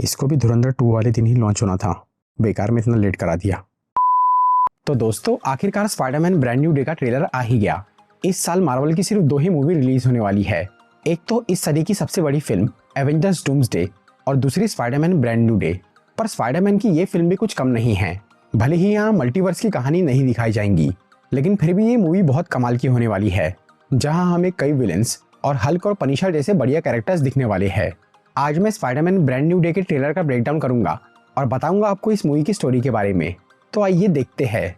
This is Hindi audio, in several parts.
इसको भी धुरंधर 2 वाले दिन ही लॉन्च होना था, बेकार में इतना लेट करा दिया। तो दोस्तों, आखिरकार स्पाइडरमैन ब्रांड न्यू डे का ट्रेलर आ ही गया। इस साल मार्वल की सिर्फ 2 ही मूवी रिलीज होने वाली है। एक तो इस सदी की सबसे बड़ी फिल्म एवेंजर्स डूम्सडे और दूसरी स्पाइडरमैन ब्रांड न्यू डे। पर स्पाइडरमैन की ये फिल्म भी कुछ कम नहीं है। भले ही यहाँ मल्टीवर्स की कहानी नहीं दिखाई जाएंगी, लेकिन फिर भी ये मूवी बहुत कमाल की होने वाली है, जहाँ हमें कई विलेंस और हल्क और पनिशर जैसे बढ़िया कैरेक्टर्स दिखने वाले हैं। आज मैं स्पाइडरमैन ब्रांड न्यू डे के ट्रेलर का ब्रेकडाउन करूंगा और बताऊंगा आपको इस मूवी की स्टोरी के बारे में। तो आइए देखते हैं।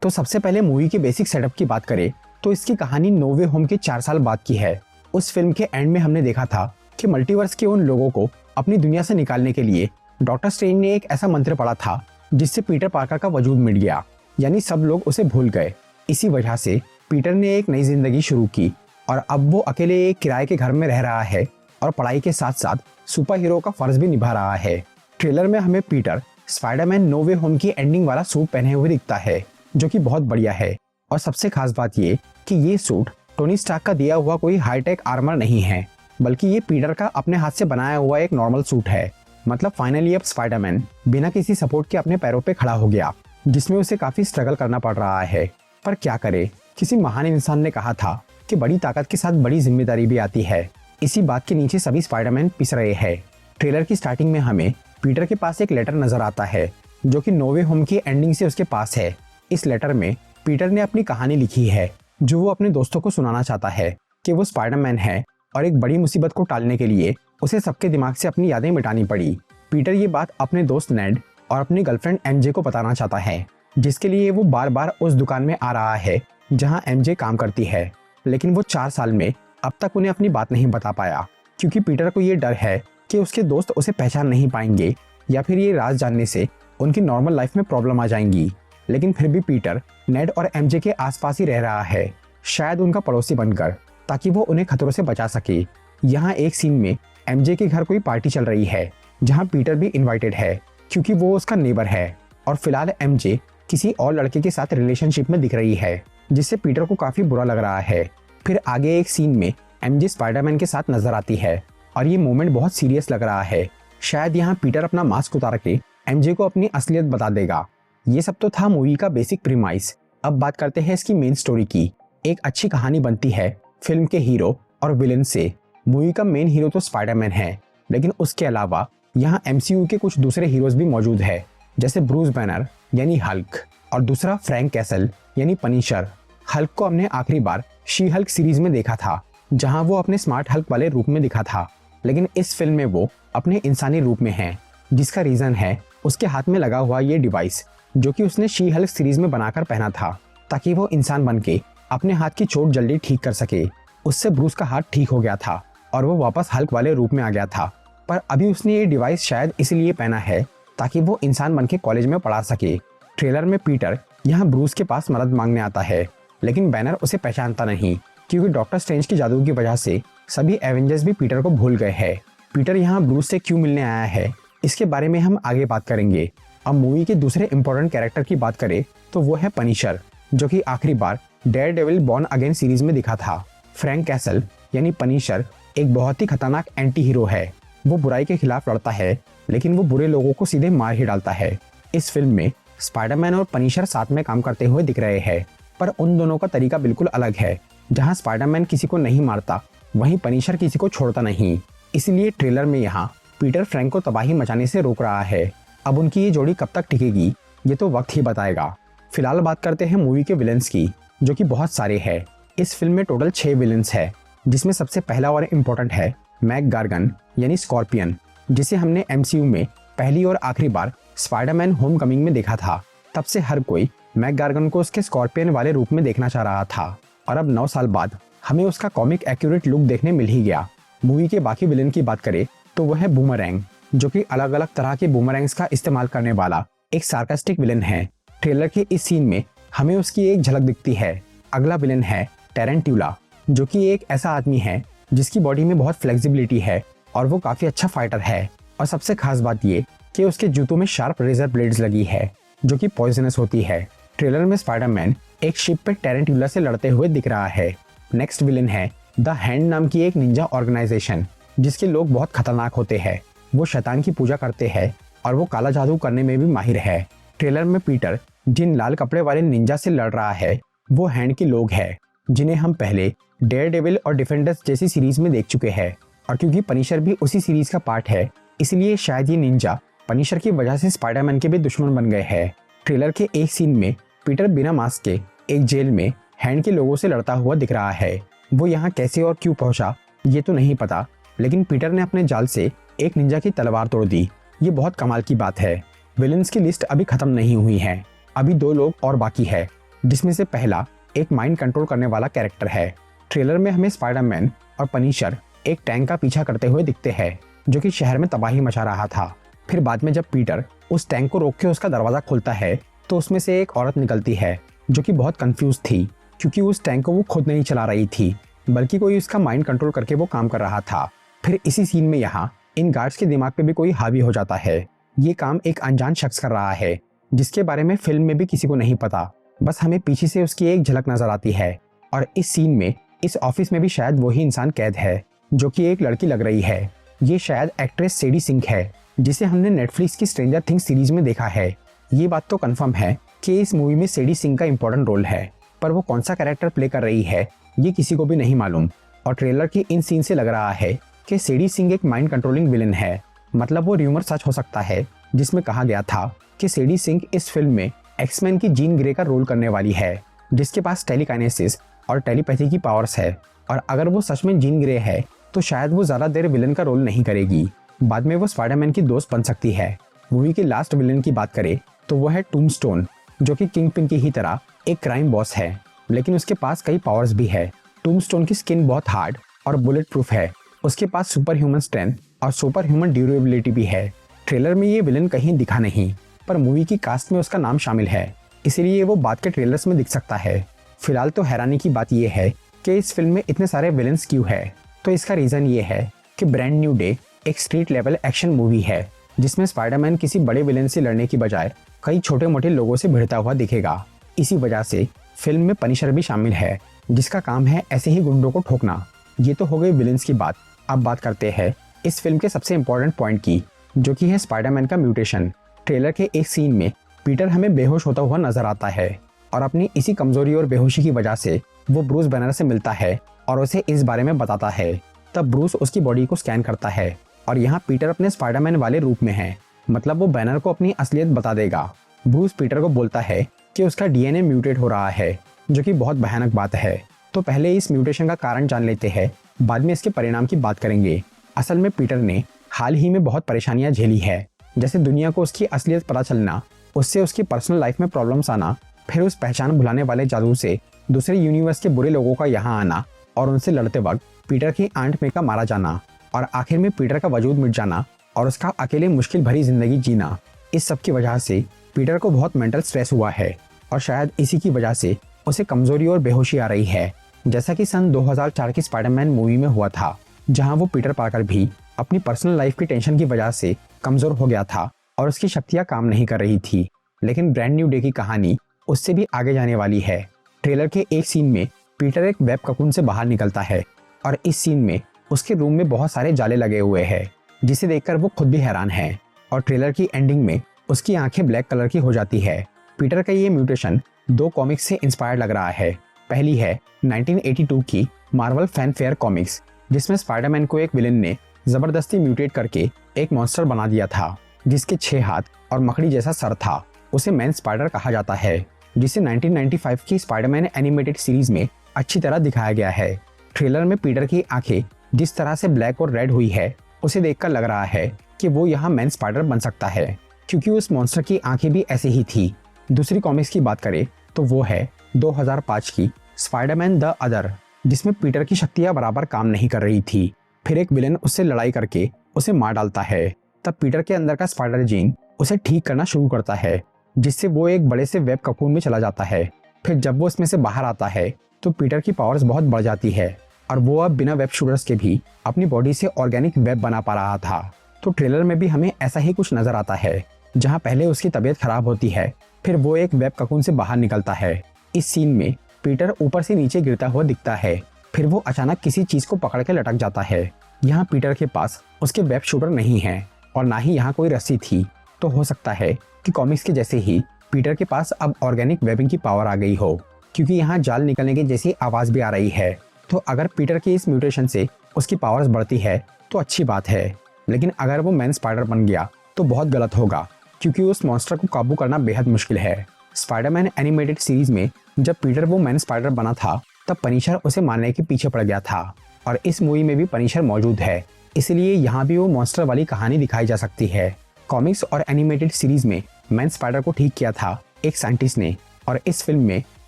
तो सबसे पहले मूवी के बेसिक सेटअप की बात करें तो इसकी कहानी नो वे होम के 4 साल बाद की है। उस फिल्म के एंड में हमने देखा था कि मल्टीवर्स के उन लोगों को अपनी दुनिया से निकालने के लिए डॉक्टर स्ट्रेंज ने एक ऐसा मंत्र पढ़ा था जिससे पीटर पार्कर का वजूद मिट गया, यानी सब लोग उसे भूल गए। इसी वजह से पीटर ने एक नई जिंदगी शुरू की और अब वो अकेले एक किराए के घर में रह रहा है और पढ़ाई के साथ साथ सुपर हीरो का फर्ज भी निभा रहा है। ट्रेलर में हमें पीटर स्पाइडरमैन नो वे होम की एंडिंग वाला सूट पहने हुए दिखता है, जो कि बहुत बढ़िया है। और सबसे खास बात ये कि ये सूट टोनी स्टार्क का दिया हुआ कोई हाईटेक आर्मर नहीं है, बल्कि ये पीटर का अपने हाथ से बनाया हुआ एक नॉर्मल सूट है। मतलब फाइनली अब स्पाइडरमैन बिना किसी सपोर्ट के अपने पैरों पे खड़ा हो गया, जिसमें उसे काफी स्ट्रगल करना पड़ रहा है। पर क्या करे, किसी महान इंसान ने कहा था कि बड़ी ताकत के साथ बड़ी जिम्मेदारी भी आती है। इसी बात के नीचे सभी स्पाइडरमैन पिस रहे हैं। ट्रेलर की स्टार्टिंग में हमें पीटर के पास एक लेटर नजर आता है, जो कि नो वे होम की एंडिंग से उसके पास है। इस लेटर में पीटर ने अपनी कहानी लिखी है, जो वो अपने दोस्तों को सुनाना चाहता है कि वो स्पाइडरमैन है और एक बड़ी मुसीबत को टालने के लिए उसे सबके दिमाग से अपनी यादें मिटानी पड़ी। पीटर ये बात अपने दोस्त नेड और अपनी गर्लफ्रेंड एमजे को बताना चाहता है, जिसके लिए वो बार बार उस दुकान में आ रहा है जहां एमजे काम करती है। लेकिन वो 4 साल में अब तक उन्हें अपनी बात नहीं बता पाया, क्योंकि पीटर को ये डर है कि उसके दोस्त उसे पहचान नहीं पाएंगे या फिर ये राज जानने से उनकी नॉर्मल लाइफ में प्रॉब्लम आ जाएंगी। लेकिन फिर भी पीटर नेड और एमजे के आसपास ही रह रहा है, शायद उनका पड़ोसी बनकर, ताकि वो उन्हें खतरों से बचा सके। यहाँ एक सीन में एमजे के घर कोई पार्टी चल रही है, जहाँ पीटर भी इनवाइटेड है, क्योंकि वो उसका नेबर है। और फिलहाल एमजे किसी और लड़के के साथ रिलेशनशिप में दिख रही है, जिससे पीटर को काफी बुरा लग रहा है। फिर आगे एक सीन में एमजे स्पाइडरमैन के साथ नजर आती है और ये मोमेंट बहुत सीरियस लग रहा है। शायद यहाँ पीटर अपना मास्क उतार के एमजे को अपनी असलियत बता देगा। ये सब तो था मूवी का बेसिक प्रीमाइस। अब बात करते हैं इसकी मेन स्टोरी की। एक अच्छी कहानी बनती है फिल्म के हीरो और विलेन से। मूवी का मेन हीरो तो स्पाइडरमैन है, लेकिन उसके अलावा यहाँ एमसीयू के कुछ दूसरे हीरोज भी मौजूद है, जैसे ब्रूस बैनर यानी हल्क और दूसरा फ्रैंक कैसल यानी पनिशर। हल्क को हमने आखिरी बार शी हल्क सीरीज में देखा था, जहाँ वो अपने स्मार्ट हल्क वाले रूप में दिखा था, लेकिन इस फिल्म में वो अपने इंसानी रूप में है, जिसका रीजन है उसके हाथ में लगा हुआ ये डिवाइस, जो कि उसने शी हल्क सीरीज में बनाकर पहना था, ताकि वो इंसान बनके अपने हाथ की चोट जल्दी ठीक कर सके। उससे ब्रूस का हाथ ठीक हो गया था और वो वापस हल्क वाले रूप में आ गया था। पर अभी उसने ये डिवाइस शायद इसलिए पहना है ताकि वो इंसान बनके कॉलेज में पढ़ा सके। ट्रेलर में पीटर यहाँ ब्रूस के पास मदद मांगने आता है, लेकिन बैनर उसे पहचानता नहीं, क्योंकि डॉक्टर स्ट्रेंज की जादू की वजह से सभी एवेंजर्स भी पीटर को भूल गए हैं। पीटर यहाँ ब्रूस से क्यों मिलने आया है, इसके बारे में हम आगे बात करेंगे। अब मूवी के दूसरे इंपॉर्टेंट कैरेक्टर की बात करें तो वो है पनिशर, जो कि आखिरी बार डेयरडेविल बॉर्न अगेन सीरीज में दिखा था। फ्रैंक कैसल यानी पनिशर एक बहुत ही खतरनाक एंटी हीरो है। वो बुराई के खिलाफ लड़ता है, लेकिन वो बुरे लोगों को सीधे मार ही डालता है। इस फिल्म में स्पाइडरमैन और पनिशर साथ में काम करते हुए दिख रहे हैं, पर उन दोनों का तरीका बिल्कुल अलग है। जहां स्पाइडरमैन किसी को नहीं मारता, वहीं पनिशर किसी को छोड़ता नहीं। इसलिए ट्रेलर में यहाँ पीटर फ्रैंक को तबाही मचाने से रोक रहा है। अब उनकी ये जोड़ी कब तक टिकेगी, ये तो वक्त ही बताएगा। फिलहाल बात करते हैं मूवी के विलेंस की, जो कि बहुत सारे हैं। इस फिल्म में टोटल 6 विलेंस है, जिसमें सबसे पहला और इम्पोर्टेंट है मैक गार्गन यानी स्कॉर्पियन, जिसे हमने एमसीयू में पहली और आखिरी बार स्पाइडरमैन होमकमिंग में देखा था। तब से हर कोई मैक गार्गन को उसके स्कॉर्पियन वाले रूप में देखना चाह रहा था, और अब 9 साल बाद हमें उसका कॉमिक एक्यूरेट लुक देखने मिल ही गया। मूवी के बाकी विलेन की बात करें तो वह है बूमरैंग, जो कि अलग अलग तरह के बूमरैंग्स का इस्तेमाल करने वाला एक सार्कास्टिक विलेन है। ट्रेलर के इस सीन में हमें उसकी एक झलक दिखती है। अगला विलेन है टेरेंट्यूला, जो कि एक ऐसा आदमी है जिसकी बॉडी में बहुत फ्लेक्सिबिलिटी है और वो काफी अच्छा फाइटर है। और सबसे खास बात ये कि उसके जूतों में शार्प रेजर ब्लेड्स लगी है, जो कि पॉइजनस होती है। ट्रेलर में स्पाइडरमैन एक शिप पे टेरेंट्यूला से लड़ते हुए दिख रहा है। नेक्स्ट विलन है द हैंड नाम की एक निंजा ऑर्गेनाइजेशन, जिसके लोग बहुत खतरनाक होते हैं। वो शैतान की पूजा करते हैं और वो काला जादू करने में भी माहिर है। ट्रेलर में पीटर जिन लाल कपड़े वाले निंजा से लड़ रहा है वो हैंड के लोग हैं, जिन्हें हम पहले डेयर डेविल और डिफेंडर्स जैसी सीरीज में देख चुके हैं। और क्योंकि पनिशर भी उसी सीरीज का पार्ट है, इसलिए शायद ये निंजा पनिशर की वजह से स्पाइडरमैन के भी दुश्मन बन गए हैं। ट्रेलर के एक सीन में पीटर बिना मास्क के एक जेल में हैंड के लोगों से लड़ता हुआ दिख रहा है। वो यहाँ कैसे और क्यों पहुंचा ये तो नहीं पता, लेकिन पीटर ने अपने जाल से एक निंजा की तलवार तोड़ दी। ये बहुत कमाल की बात है। विलन्स की लिस्ट अभी खत्म नहीं हुई है, अभी 2 लोग और बाकी है, जिसमें से पहला एक माइंड कंट्रोल करने वाला कैरेक्टर है। ट्रेलर में हमें स्पाइडरमैन और पनिशर एक टैंक का पीछा करते हुए दिखते हैं, जो कि शहर में तबाही मचा रहा था। फिर बाद में जब पीटर उस टैंक को रोक के उसका दरवाजा खोलता है तो उसमें से एक औरत निकलती है, जो कि बहुत कंफ्यूज थी, क्योंकि उस टैंक को वो खुद नहीं चला रही थी, बल्कि कोई उसका माइंड कंट्रोल करके वो काम कर रहा था। फिर इसी सीन में यहाँ इन गार्ड्स के दिमाग पे भी कोई हावी हो जाता है। ये काम एक अनजान शख्स कर रहा है, जिसके बारे में फिल्म में भी किसी को नहीं पता, बस हमें पीछे से उसकी एक झलक नजर आती है। और इस सीन में इस ऑफिस में भी शायद वही इंसान कैद है, जो कि एक लड़की लग रही है। ये शायद एक्ट्रेस सेडी सिंह है, जिसे हमने नेटफ्लिक्स की स्ट्रेंजर थिंग्स सीरीज में देखा है। ये बात तो कंफर्म है कि इस मूवी में सेडी सिंह का इंपॉर्टेंट रोल है, पर वो कौन सा कैरेक्टर प्ले कर रही है ये किसी को भी नहीं मालूम। और ट्रेलर की इन सीन से लग रहा है कि सेडी सिंह एक माइंड कंट्रोलिंग विलन है। मतलब वो र्यूमर सच हो सकता है, जिसमें कहा गया था कि सेडी सिंह इस फिल्म में एक्समैन की जीन ग्रे का रोल करने वाली है, जिसके पास टेलीकाइनेसिस और टेलीपैथी की पावर्स है। और अगर वो सच में जीन ग्रे है तो शायद वो ज्यादा देर विलन का रोल नहीं करेगी, बाद में वो स्पाइडरमैन की दोस्त बन सकती है। मूवी के लास्ट विलन की बात करें तो वो है टूम्बस्टोन, जो कि किंगपिन की ही तरह एक क्राइम बॉस है, लेकिन उसके पास कई पावर्स भी है। टूम्बस्टोन की स्किन बहुत हार्ड और बुलेट प्रूफ है। उसके पास सुपर ह्यूमन स्ट्रेंथ और सुपर ह्यूमन ड्यूरेबिलिटी भी है। ट्रेलर में ये विलन कहीं दिखा नहीं, पर मूवी की कास्ट में उसका नाम शामिल है, इसीलिए वो बाद के ट्रेलर्स में दिख सकता है। फिलहाल तो हैरानी की बात यह है कि इस फिल्म में इतने सारे विलन्स क्यों है। तो इसका रीजन ये है कि ब्रांड न्यू डे एक स्ट्रीट लेवल एक्शन मूवी है, जिसमें स्पाइडरमैन किसी बड़े विलन से लड़ने की बजाय कई छोटे मोटे लोगों से भिड़ता हुआ दिखेगा। इसी वजह से फिल्म में पनिशर भी शामिल है, जिसका काम है ऐसे ही गुंडों को ठोकना। ये तो हो गई विलन्स की बात। अब बात करते हैं इस फिल्म के सबसे इंपॉर्टेंट पॉइंट की, जो कि है स्पाइडरमैन का म्यूटेशन। ट्रेलर के एक सीन में पीटर हमें बेहोश होता हुआ नजर आता है, और अपनी इसी कमजोरी और बेहोशी की वजह से वो ब्रूस बैनर से मिलता है और उसे इस बारे में बताता है। तब ब्रूस उसकी बॉडी को स्कैन करता है, और यहाँ पीटर अपने स्पाइडरमैन वाले रूप में है, मतलब वो बैनर को अपनी असलियत बता देगा। ब्रूस पीटर को बोलता है कि उसका डीएनए म्यूटेट हो रहा है, जो कि बहुत भयानक बात है। तो पहले इस म्यूटेशन का कारण जान लेते हैं, बाद में इसके परिणाम की बात करेंगे। असल में पीटर ने हाल ही में बहुत परेशानियां झेली है, जैसे दुनिया को उसकी असलियत पता चलना, उससे उसकी पर्सनल लाइफ में प्रॉब्लम्स आना, फिर उस पहचान भुलाने वाले जादू से दूसरे यूनिवर्स के बुरे लोगों का यहाँ आना, और उनसे लड़ते वक्त पीटर की आंट मे का मारा जाना, और आखिर में पीटर का वजूद मिट जाना और उसका अकेले मुश्किल भरी जिंदगी जीना। इस सब की वजह से पीटर को बहुत मेंटल स्ट्रेस हुआ है, और शायद इसी की वजह से उसे कमजोरी और बेहोशी आ रही है, जैसा कि सन 2004 की स्पाइडरमैन मूवी में हुआ था, जहां वो पीटर पार्कर भी अपनी पर्सनल लाइफ की टेंशन की वजह से कमजोर हो गया था और उसकी शक्तियां काम नहीं कर रही थी। लेकिन ब्रांड न्यू डे की कहानी उससे भी आगे जाने वाली है। ट्रेलर के एक सीन में पीटर एक वेब ककून से बाहर निकलता है, और इस सीन में उसके रूम में बहुत सारे जाले लगे हुए हैं, जिसे देखकर वो खुद भी हैरान है। और ट्रेलर की एंडिंग में उसकी आंखें ब्लैक कलर की हो जाती है। पीटर का ये म्यूटेशन 2 कॉमिक्स से इंस्पायर्ड लग रहा है। पहली है 1982 की मार्वल फैनफेयर कॉमिक्स, जिसमें स्पाइडरमैन को एक विलेन ने जबरदस्ती म्यूटेट करके एक मॉन्स्टर बना दिया था, जिसके 6 हाथ और मकड़ी जैसा सर था। उसे मैन स्पाइडर कहा जाता है, जिसे 1995 की स्पाइडरमैन एनिमेटेड सीरीज में अच्छी तरह दिखाया गया है। ट्रेलर में पीटर की आंखें जिस तरह से ब्लैक और रेड हुई है, उसे देखकर लग रहा है कि वो यहाँ मैन स्पाइडर बन सकता है, क्योंकि उस मॉन्स्टर की आंखें भी ऐसे ही थी। दूसरी कॉमिक्स की बात करें तो वो है 2005 की स्पाइडरमैन द अदर, जिसमें पीटर की शक्तियां बराबर काम नहीं कर रही थी। फिर एक विलेन उससे लड़ाई करके उसे मार डालता है। तब पीटर के अंदर का स्पाइडर जीन उसे ठीक करना शुरू करता है, जिससे वो एक बड़े से वेब ककून में चला जाता है। फिर जब वो इसमें से बाहर आता है तो पीटर की पावर्स बहुत बढ़ जाती है, और वो अब बिना वेब शूटर्स के भी अपनी बॉडी से ऑर्गेनिक वेब बना पा रहा था। तो ट्रेलर में भी हमें ऐसा ही कुछ नजर आता है, जहां पहले उसकी तबीयत खराब होती है, फिर वो एक वेब ककून से बाहर निकलता है, इस सीन में पीटर ऊपर से नीचे गिरता हुआ दिखता है, फिर वो अचानक किसी चीज को पकड़ के लटक जाता है। यहाँ पीटर के पास उसके वेब शूटर नहीं है और ना ही यहाँ कोई रस्सी थी, तो हो सकता है कि कॉमिक्स के जैसे ही पीटर के पास अब ऑर्गेनिक वेबिंग की पावर आ गई हो, क्योंकि यहाँ जाल निकलने की जैसी आवाज भी आ रही है। तो अगर पीटर के इस म्यूटेशन से उसकी पावर्स बढ़ती है तो अच्छी बात है, लेकिन अगर वो मैन स्पाइडर बन गया तो बहुत गलत होगा, क्योंकि उस मॉन्स्टर को काबू करना बेहद मुश्किल है। स्पाइडरमैन एनिमेटेड सीरीज में जब पीटर वो मैन स्पाइडर बना था तब पनिशर उसे मारने के पीछे पड़ गया था, और इस मूवी में भी पनिशर मौजूद है, इसलिए यहाँ भी वो मॉन्स्टर वाली कहानी दिखाई जा सकती है। कॉमिक्स और एनिमेटेड सीरीज में मैन स्पाइडर को ठीक किया था एक साइंटिस्ट ने, और इस फिल्म में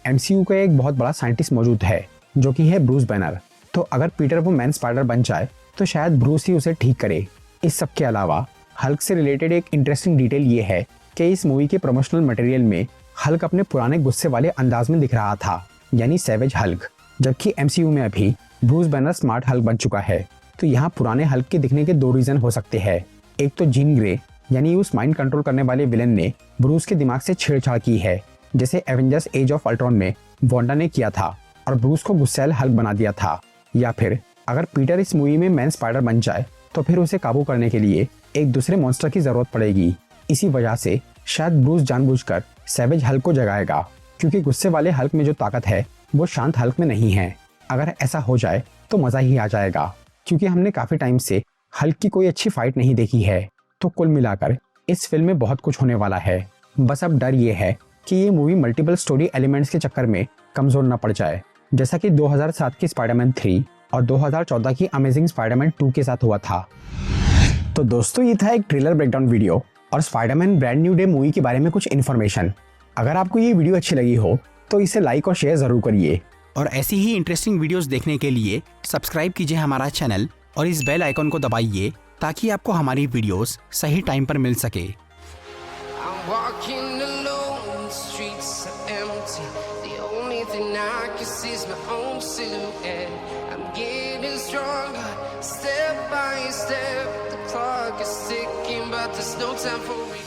MCU का एक बहुत बड़ा साइंटिस्ट मौजूद है जो कि है ब्रूस बैनर। तो अगर पीटर वो मैन स्पाइडर बन जाए तो शायद ब्रूस ही उसे ठीक करे। इस सब के अलावा हल्क से रिलेटेड एक इंटरेस्टिंग डिटेल ये है कि इस मूवी के प्रमोशनल मटेरियल में हल्क अपने पुराने गुस्से वाले अंदाज में दिख रहा था, यानी सैवेज हल्क, जबकि MCU में अभी ब्रूस बैनर स्मार्ट हल्क बन चुका है। तो यहाँ पुराने हल्क के दिखने के दो रीजन हो सकते हैं। एक तो जीन ग्रे यानी उस माइंड कंट्रोल करने वाले विलेन ने ब्रूस के दिमाग से छेड़छाड़ की है, जैसे एवेंजर्स एज ऑफ अल्ट्रॉन में वांडा ने किया था और ब्रूस को गुस्सैल हल्क बना दिया था। या फिर अगर पीटर इस मूवी में मैन स्पाइडर बन जाए तो फिर उसे काबू करने के लिए एक दूसरे मॉन्स्टर की जरूरत पड़ेगी। इसी वजह से शायद ब्रूस जानबूझकर सैवेज हल्क को जगाएगा, क्योंकि गुस्से वाले हल्क में जो ताकत है वो शांत हल्क में नहीं है। अगर ऐसा हो जाए तो मजा ही आ जाएगा, क्योंकि हमने काफी टाइम से हल्क की कोई अच्छी फाइट नहीं देखी है। तो कुल मिलाकर इस फिल्म में बहुत कुछ होने वाला है। बस अब डर ये है कि ये मूवी मल्टीपल स्टोरी एलिमेंट्स के चक्कर में कमजोर न पड़ जाए, जैसा कि 2007 की स्पाइडरमैन 3 और 2014 की अमेजिंग स्पाइडरमैन 2 के साथ हुआ था। तो दोस्तों ये था एक ट्रेलर ब्रेकडाउन वीडियो और Spiderman brand new day movie के बारे में कुछ इन्फॉर्मेशन। अगर आपको ये वीडियो अच्छी लगी हो तो इसे लाइक और शेयर जरूर करिए, और ऐसी ही इंटरेस्टिंग वीडियोस देखने के लिए सब्सक्राइब कीजिए हमारा चैनल और इस बेल आइकॉन को दबाइए ताकि आपको हमारी वीडियोस सही टाइम पर मिल सके। I'm walking alone, the streets are empty. The only thing I can see is my own silhouette. I'm getting stronger, step by step. The clock is ticking, but there's no time for me.